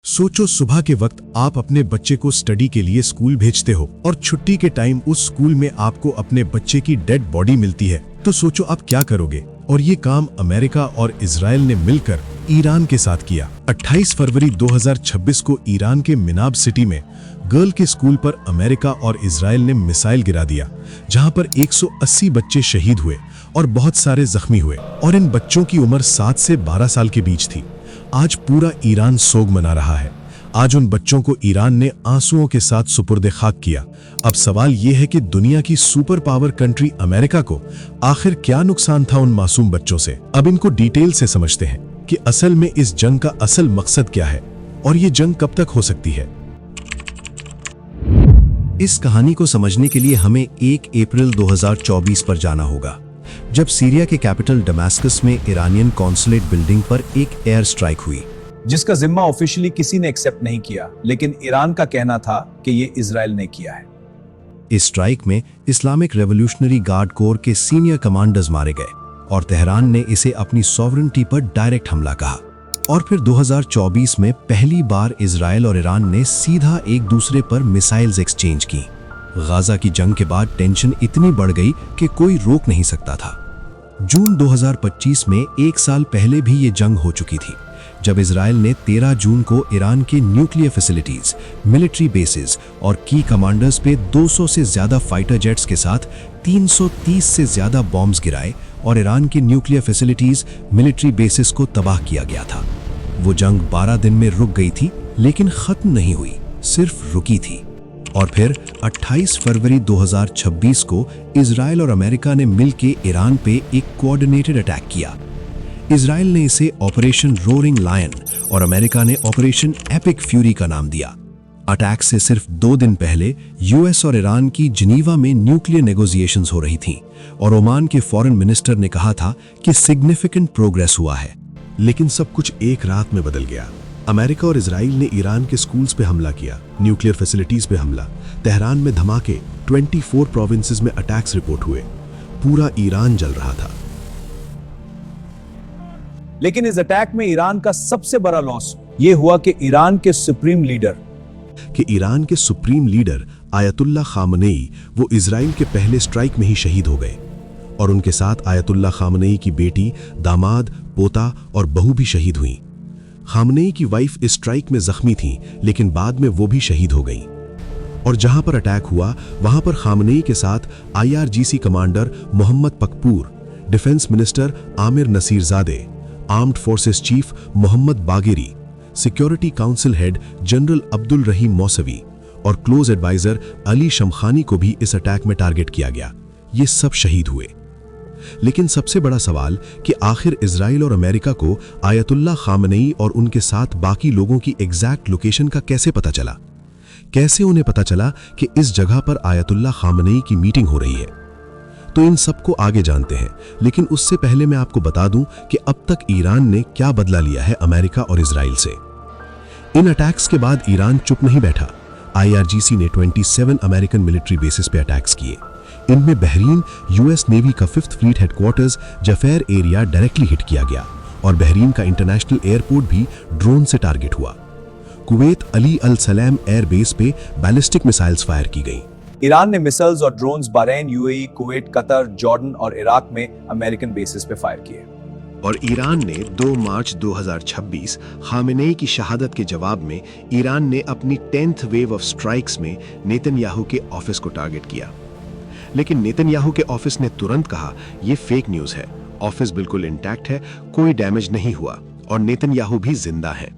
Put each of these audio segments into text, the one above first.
सोचो सुबह के वक्त आप अपने बच्चे को स्टडी के लिए स्कूल भेजते हो और छुट्टी के टाइम उस स्कूल में आपको अपने बच्चे की डेड बॉडी मिलती है। तो सोचो आप क्या करोगे। और ये काम अमेरिका और इजराइल ने मिलकर ईरान के साथ किया। 28 फरवरी 2026 को ईरान के मिनाब सिटी में गर्ल के स्कूल पर अमेरिका और इजराइल ने मिसाइल गिरा दिया, जहां पर 180 बच्चे शहीद हुए और बहुत सारे जख्मी हुए। और इन बच्चों की उम्र 7 से 12 साल के बीच थी। आज पूरा ईरान सोग मना रहा है। आज उन बच्चों को ईरान ने आंसुओं के साथ सुपुर्द खाक किया। अब सवाल यह है कि दुनिया की सुपर पावर कंट्री अमेरिका को आखिर क्या नुकसान था उन मासूम बच्चों से। अब इनको डिटेल से समझते हैं कि असल में इस जंग का असल मकसद क्या है और ये जंग कब तक हो सकती है। इस कहानी को समझने के लिए हमें 1 अप्रैल 2024 पर जाना होगा, जब सीरिया के कैपिटल दमास्कस में ईरानियन कॉन्सुलेट बिल्डिंग पर एक एयर स्ट्राइक हुई, जिसका जिम्मा ऑफिशियली किसी ने एक्सेप्ट नहीं किया, लेकिन ईरान का कहना था कि ये इजराइल ने किया है। इस स्ट्राइक में इस्लामिक रेवोल्यूशनरी गार्ड कोर के सीनियर कमांडर्स मारे गए और तेहरान ने इसे अपनी सॉवरेनिटी पर डायरेक्ट हमला कहा। और फिर 2024 में पहली बार इजराइल और ईरान ने सीधा एक दूसरे पर मिसाइल्स एक्सचेंज की। गाजा की जंग के बाद टेंशन इतनी बढ़ गई कि कोई रोक नहीं सकता था। जून 2025 में एक साल पहले भी ये जंग हो चुकी थी, जब इजराइल ने 13 जून को ईरान के न्यूक्लियर फैसिलिटीज, मिलिट्री बेसिस और की कमांडर्स पे 200 से ज्यादा फाइटर जेट्स के साथ 330 से ज्यादा बॉम्ब्स गिराए और ईरान के न्यूक्लियर फैसिलिटीज, मिलिट्री बेसिस को तबाह किया गया था। वो जंग 12 दिन में रुक गई थी, लेकिन खत्म नहीं हुई, सिर्फ रुकी थी। और फिर 28 फरवरी 2026 को इजराइल और अमेरिका ने मिलकर ईरान पे एक कोऑर्डिनेटेड अटैक किया। इजराइल ने इसे ऑपरेशन रोरिंग लायन और अमेरिका ने ऑपरेशन एपिक फ्यूरी का नाम दिया। अटैक से सिर्फ 2 दिन पहले यूएस और ईरान की जिनीवा में न्यूक्लियर नेगोशिएशंस हो रही थीं और ओमान के फॉरेन मिनिस्टर ने कहा था कि सिग्निफिकेंट प्रोग्रेस हुआ है। लेकिन सब कुछ एक रात में बदल गया। अमेरिका और इजराइल ने ईरान के स्कूल्स पे हमला किया, न्यूक्लियर फैसिलिटीज पे हमला, तेहरान में धमाके, 24 प्रोविंसेस में अटैक्स रिपोर्ट हुए। पूरा ईरान जल रहा था। लेकिन इस अटैक में ईरान का सबसे बड़ा लॉस ये हुआ कि ईरान के सुप्रीम लीडर आयतुल्ला खामनेई वो इजराइल के पहले स्ट्राइक में ही शहीद हो गए। और उनके साथ आयतुल्ला खामनेई की बेटी, दामाद, पोता और बहू भी शहीद हुई। खामनेई की वाइफ इस स्ट्राइक में जख्मी थी, लेकिन बाद में वो भी शहीद हो गई। और जहां पर अटैक हुआ वहां पर खामनेई के साथ IRGC commander Mohammad Pakpour, defence minister Amir Nasirzadeh, armed forces chief Mohammad Bagheri, security council head general Abdul Rahim Mousavi और क्लोज एडवाइजर अली शमखानी को भी इस अटैक में टारगेट किया गया। ये सब शहीद हुए। लेकिन सबसे बड़ा सवाल कि आखिर इजराइल और अमेरिका को आयतुल्ला खामनेई और उनके साथ बाकी लोगों की एग्जैक्ट लोकेशन का कैसे पता चला? कैसे उन्हें पता चला कि इस जगह पर आयतुल्ला खामनेई की मीटिंग हो रही है? तो इन सबको आगे जानते हैं, लेकिन उससे पहले मैं आपको बता दूं कि अब तक ईरान ने क्या बदला लिया है अमेरिका और इजराइल से। इन अटैक्स के बाद ईरान चुप नहीं बैठा। IRGC ने 27 अमेरिकन मिलिट्री बेसिस पे अटैक्स किए। इनमें बहरीन यूएस नेवी का 5th fleet headquarters Juffair area directly hit किया गया और बहरीन का इंटरनेशनल एयरपोर्ट भी ड्रोन से टारगेट हुआ। Kuwait Ali Al Salem airbase पे बैलिस्टिक मिसाइल्स फायर की गई। ईरान ने मिसाइल्स और drones Bahrain, UAE, Kuwait, Qatar, Jordan और इराक में अमेरिकन बेसिस पे फायर किए। और ईरान ने 2 मार्च 2026 खामेनेई की शहादत के जवाब में ईरान ने अपनी 10th वेव ऑफ स्ट्राइक्स में नेतन्याहू के ऑफिस को टारगेट किया। लेकिन नेतन्याहू के ऑफिस ने तुरंत कहा ये फेक न्यूज है, ऑफिस बिल्कुल इंटैक्ट है, कोई डैमेज नहीं हुआ और नेतन्याहू भी जिंदा है।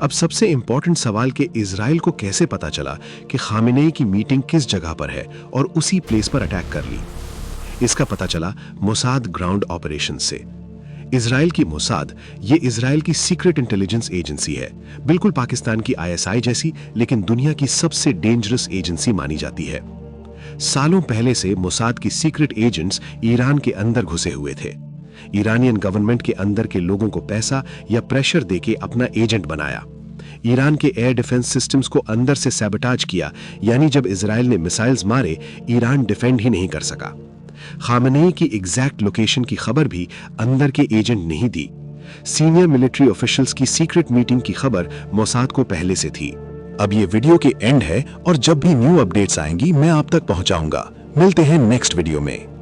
अब सबसे इंपॉर्टेंट सवाल कि इजराइल को कैसे पता चला कि खामेनेई की मीटिंग किस जगह पर है और उसी प्लेस पर अटैक कर ली। इसका पता चला मोसाद ग्राउंड ऑपरेशन से। इजराइल की मोसाद ये इजराइल की सीक्रेट इंटेलिजेंस एजेंसी है, बिल्कुल पाकिस्तान की ISI जैसी, लेकिन दुनिया की सबसे डेंजरस एजेंसी मानी जाती है। सालों पहले से मोसाद की सीक्रेट एजेंट्स ईरान के अंदर घुसे हुए थे। ईरानियन गवर्नमेंट के अंदर के लोगों को पैसा या प्रेशर देके अपना एजेंट बनाया। ईरान के एयर डिफेंस सिस्टम्स को अंदर से सैबोटाज किया, यानी जब इजराइल ने मिसाइल्स मारे ईरान डिफेंड ही नहीं कर सका। खामनेई की एग्जैक्ट लोकेशन की खबर भी अंदर के एजेंट नहीं दी। सीनियर मिलिट्री ऑफिशियल्स की सीक्रेट मीटिंग की खबर मोसाद को पहले से थी। अब ये वीडियो के एंड है और जब भी न्यू अपडेट्स आएंगी मैं आप तक पहुंचाऊंगा। मिलते हैं नेक्स्ट वीडियो में।